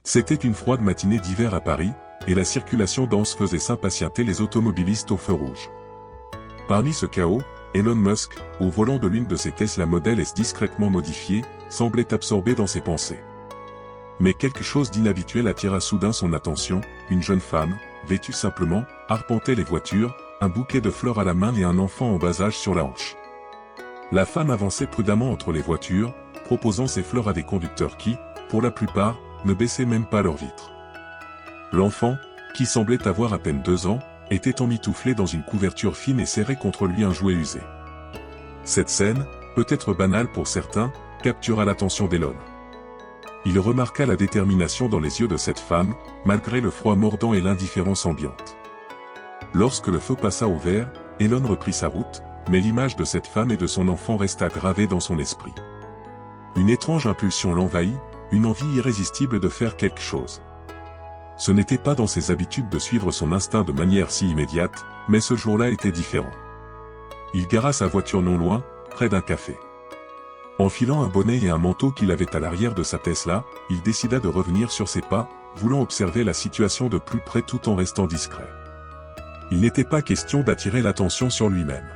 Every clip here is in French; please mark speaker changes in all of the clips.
Speaker 1: C'était une froide matinée d'hiver à Paris, et la circulation dense faisait s'impatienter les automobilistes au feu rouge. Parmi ce chaos, Elon Musk, au volant de l'une de ses Tesla Model S discrètement modifiée, semblait absorbé dans ses pensées. Mais quelque chose d'inhabituel attira soudain son attention, une jeune femme, vêtue simplement, arpentait les voitures, un bouquet de fleurs à la main et un enfant en bas âge sur la hanche. La femme avançait prudemment entre les voitures, proposant ses fleurs à des conducteurs qui, pour la plupart, ne baissaient même pas leurs vitres. L'enfant, qui semblait avoir à peine 2 ans, était emmitouflé dans une couverture fine et serré contre lui un jouet usé. Cette scène, peut-être banale pour certains, captura l'attention d'Elon. Il remarqua la détermination dans les yeux de cette femme, malgré le froid mordant et l'indifférence ambiante. Lorsque le feu passa au vert, Elon reprit sa route, mais l'image de cette femme et de son enfant resta gravée dans son esprit. Une étrange impulsion l'envahit, une envie irrésistible de faire quelque chose. Ce n'était pas dans ses habitudes de suivre son instinct de manière si immédiate, mais ce jour-là était différent. Il gara sa voiture non loin, près d'un café. Enfilant un bonnet et un manteau qu'il avait à l'arrière de sa Tesla, il décida de revenir sur ses pas, voulant observer la situation de plus près tout en restant discret. Il n'était pas question d'attirer l'attention sur lui-même.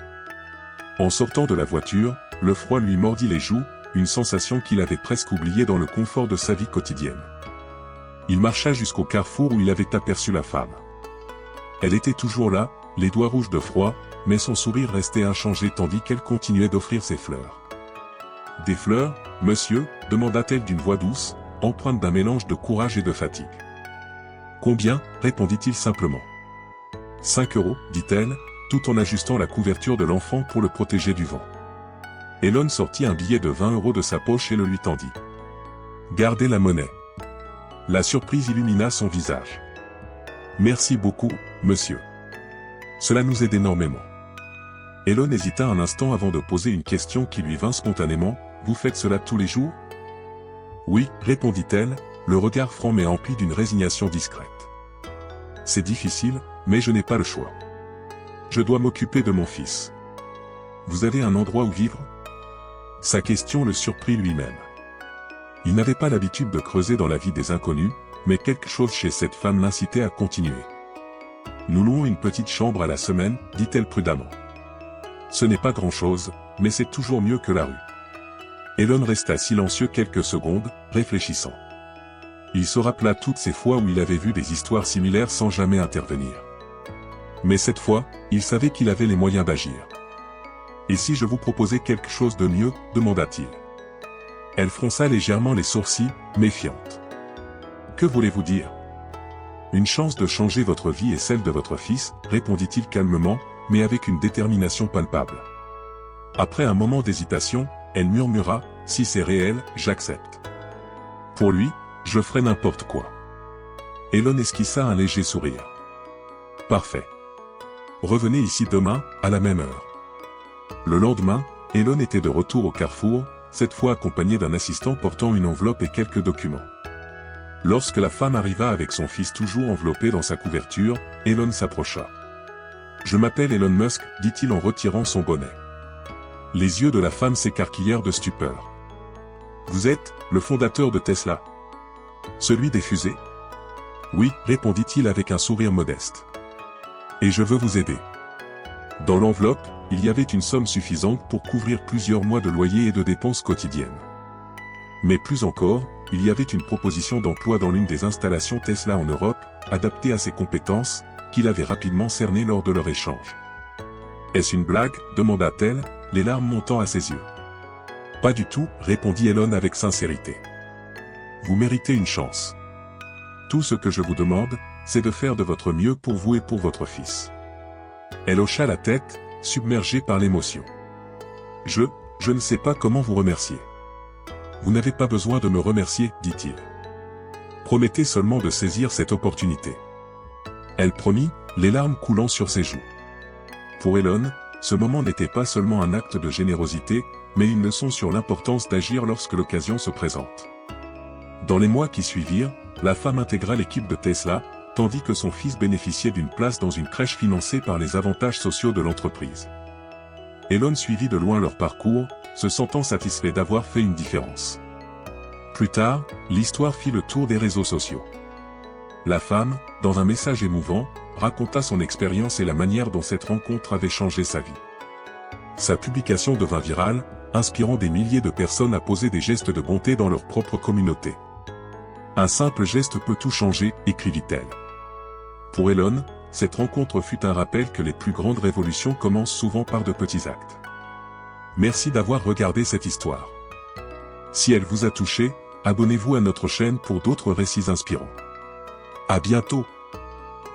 Speaker 1: En sortant de la voiture, le froid lui mordit les joues, une sensation qu'il avait presque oubliée dans le confort de sa vie quotidienne. Il marcha jusqu'au carrefour où il avait aperçu la femme. Elle était toujours là, les doigts rouges de froid, mais son sourire restait inchangé tandis qu'elle continuait d'offrir ses fleurs. « Des fleurs, monsieur ?» demanda-t-elle d'une voix douce, empreinte d'un mélange de courage et de fatigue. « Combien ?» répondit-il simplement. « 5 €, dit-elle, tout en ajustant la couverture de l'enfant pour le protéger du vent. Elon sortit un billet de 20 € de sa poche et le lui tendit. « Gardez la monnaie. » La surprise illumina son visage. « Merci beaucoup, monsieur. Cela nous aide énormément. » Elon hésita un instant avant de poser une question qui lui vint spontanément. « Vous faites cela tous les jours ?» « Oui, répondit-elle, le regard franc mais empli d'une résignation discrète. « C'est difficile, mais je n'ai pas le choix. Je dois m'occuper de mon fils. Vous avez un endroit où vivre ?» Sa question le surprit lui-même. Il n'avait pas l'habitude de creuser dans la vie des inconnus, mais quelque chose chez cette femme l'incitait à continuer. « Nous louons une petite chambre à la semaine, dit-elle prudemment. Ce n'est pas grand-chose, mais c'est toujours mieux que la rue. » Elon resta silencieux quelques secondes, réfléchissant. Il se rappela toutes ces fois où il avait vu des histoires similaires sans jamais intervenir. Mais cette fois, il savait qu'il avait les moyens d'agir. « Et si je vous proposais quelque chose de mieux ?» demanda-t-il. Elle fronça légèrement les sourcils, méfiante. « Que voulez-vous dire ?»« Une chance de changer votre vie et celle de votre fils, » répondit-il calmement, mais avec une détermination palpable. Après un moment d'hésitation, elle murmura, « Si c'est réel, j'accepte. Pour lui, je ferai n'importe quoi. » Elon esquissa un léger sourire. « Parfait. Revenez ici demain, à la même heure. » Le lendemain, Elon était de retour au carrefour, cette fois accompagné d'un assistant portant une enveloppe et quelques documents. Lorsque la femme arriva avec son fils toujours enveloppé dans sa couverture, Elon s'approcha. « Je m'appelle Elon Musk, » dit-il en retirant son bonnet. Les yeux de la femme s'écarquillèrent de stupeur. « Vous êtes le fondateur de Tesla? Celui des fusées? » « Oui, » répondit-il avec un sourire modeste. « Et je veux vous aider. » Dans l'enveloppe, il y avait une somme suffisante pour couvrir plusieurs mois de loyer et de dépenses quotidiennes. Mais plus encore, il y avait une proposition d'emploi dans l'une des installations Tesla en Europe, adaptée à ses compétences, qu'il avait rapidement cernées lors de leur échange. « Est-ce une blague ?» demanda-t-elle, les larmes montant à ses yeux. « Pas du tout » répondit Elon avec sincérité. « Vous méritez une chance. Tout ce que je vous demande, c'est de faire de votre mieux pour vous et pour votre fils. » Elle hocha la tête, submergée par l'émotion. « Je ne sais pas comment vous remercier. »« Vous n'avez pas besoin de me remercier, » dit-il. « Promettez seulement de saisir cette opportunité. » Elle promit, les larmes coulant sur ses joues. Pour Elon, ce moment n'était pas seulement un acte de générosité, mais une leçon sur l'importance d'agir lorsque l'occasion se présente. Dans les mois qui suivirent, la femme intégra l'équipe de Tesla, tandis que son fils bénéficiait d'une place dans une crèche financée par les avantages sociaux de l'entreprise. Elon suivit de loin leur parcours, se sentant satisfait d'avoir fait une différence. Plus tard, l'histoire fit le tour des réseaux sociaux. La femme, dans un message émouvant, raconta son expérience et la manière dont cette rencontre avait changé sa vie. Sa publication devint virale, inspirant des milliers de personnes à poser des gestes de bonté dans leur propre communauté. Un simple geste peut tout changer, écrivit-elle. Pour Elon, cette rencontre fut un rappel que les plus grandes révolutions commencent souvent par de petits actes. Merci d'avoir regardé cette histoire. Si elle vous a touché, abonnez-vous à notre chaîne pour d'autres récits inspirants. À bientôt!